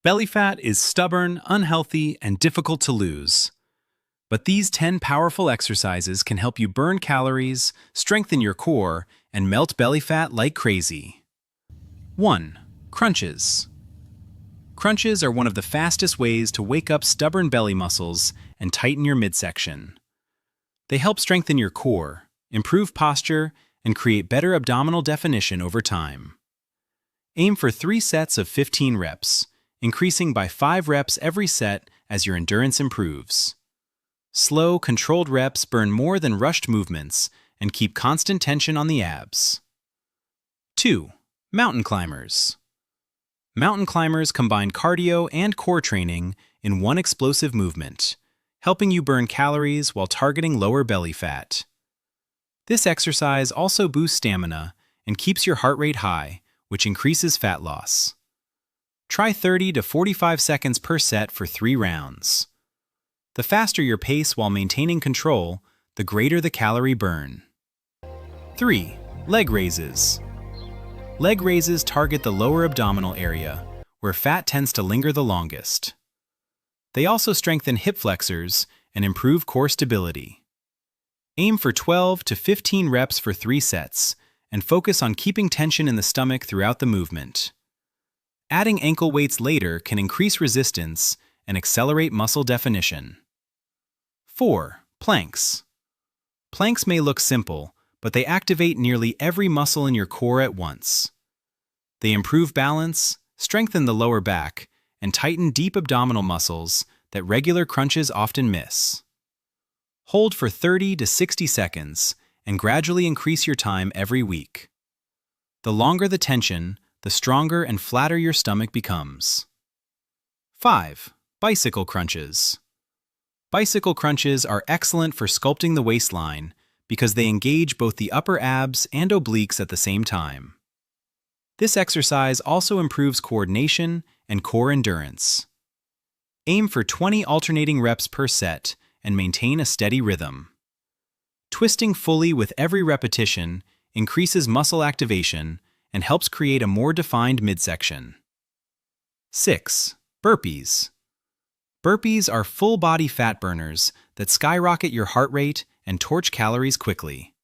Belly fat is stubborn, unhealthy, and difficult to lose. But these 10 powerful exercises can help you burn calories, strengthen your core, and melt belly fat like crazy. 1. Crunches. Crunches are one of the fastest ways to wake up stubborn belly muscles and tighten your midsection. They help strengthen your core, improve posture, and create better abdominal definition over time. Aim for 3 sets of 15 reps, increasing by 5 reps every set as your endurance improves. Slow, controlled reps burn more than rushed movements and keep constant tension on the abs. 2. Mountain climbers. Mountain climbers combine cardio and core training in one explosive movement, helping you burn calories while targeting lower belly fat. This exercise also boosts stamina and keeps your heart rate high, which increases fat loss. Try 30 to 45 seconds per set for 3 rounds. The faster your pace while maintaining control, the greater the calorie burn. 3. Leg raises. Leg raises target the lower abdominal area, where fat tends to linger the longest. They also strengthen hip flexors and improve core stability. Aim for 12 to 15 reps for 3 sets, and focus on keeping tension in the stomach throughout the movement. Adding ankle weights later can increase resistance and accelerate muscle definition. 4. Planks. Planks may look simple, but they activate nearly every muscle in your core at once. They improve balance, strengthen the lower back, and tighten deep abdominal muscles that regular crunches often miss. Hold for 30 to 60 seconds and gradually increase your time every week. The longer the tension, the stronger and flatter your stomach becomes. 5. Bicycle crunches. Bicycle crunches are excellent for sculpting the waistline because they engage both the upper abs and obliques at the same time. This exercise also improves coordination and core endurance. Aim for 20 alternating reps per set and maintain a steady rhythm. Twisting fully with every repetition increases muscle activation and helps create a more defined midsection. 6. Burpees. Burpees are full-body fat burners that skyrocket your heart rate and torch calories quickly.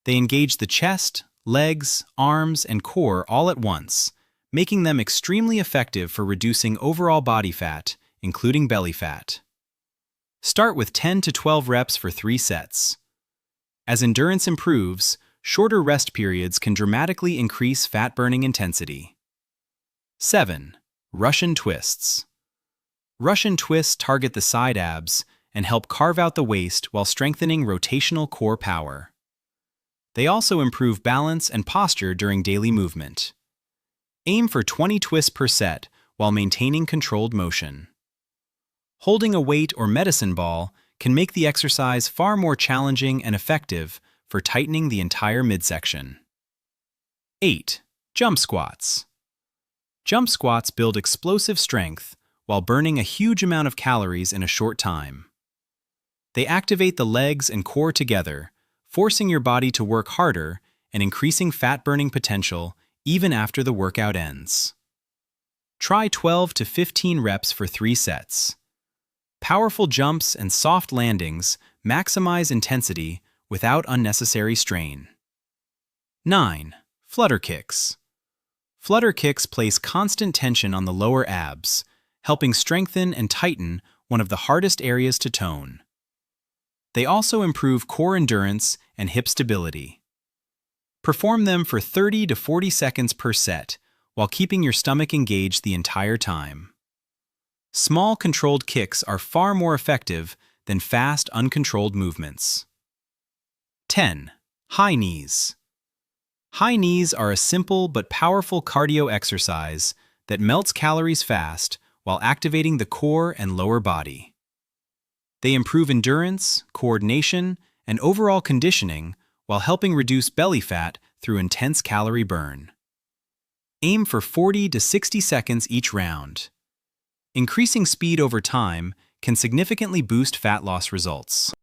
They engage the chest, legs, arms, and core all at once, making them extremely effective for reducing overall body fat, including belly fat. Start with 10 to 12 reps for 3 sets. As endurance improves, shorter rest periods can dramatically increase fat-burning intensity. 7. Russian twists. Russian twists target the side abs and help carve out the waist while strengthening rotational core power. They also improve balance and posture during daily movement. Aim for 20 twists per set while maintaining controlled motion. Holding a weight or medicine ball can make the exercise far more challenging and effective for tightening the entire midsection. 8. Jump squats. Jump squats build explosive strength while burning a huge amount of calories in a short time. They activate the legs and core together, forcing your body to work harder and increasing fat-burning potential even after the workout ends. Try 12 to 15 reps for 3 sets. Powerful jumps and soft landings maximize intensity without unnecessary strain. 9. Flutter kicks. Flutter kicks place constant tension on the lower abs, helping strengthen and tighten one of the hardest areas to tone. They also improve core endurance and hip stability. Perform them for 30 to 40 seconds per set while keeping your stomach engaged the entire time. Small, controlled kicks are far more effective than fast, uncontrolled movements. 10. High knees. High knees are a simple but powerful cardio exercise that melts calories fast while activating the core and lower body. They improve endurance, coordination, and overall conditioning while helping reduce belly fat through intense calorie burn. Aim for 40 to 60 seconds each round. Increasing speed over time can significantly boost fat loss results.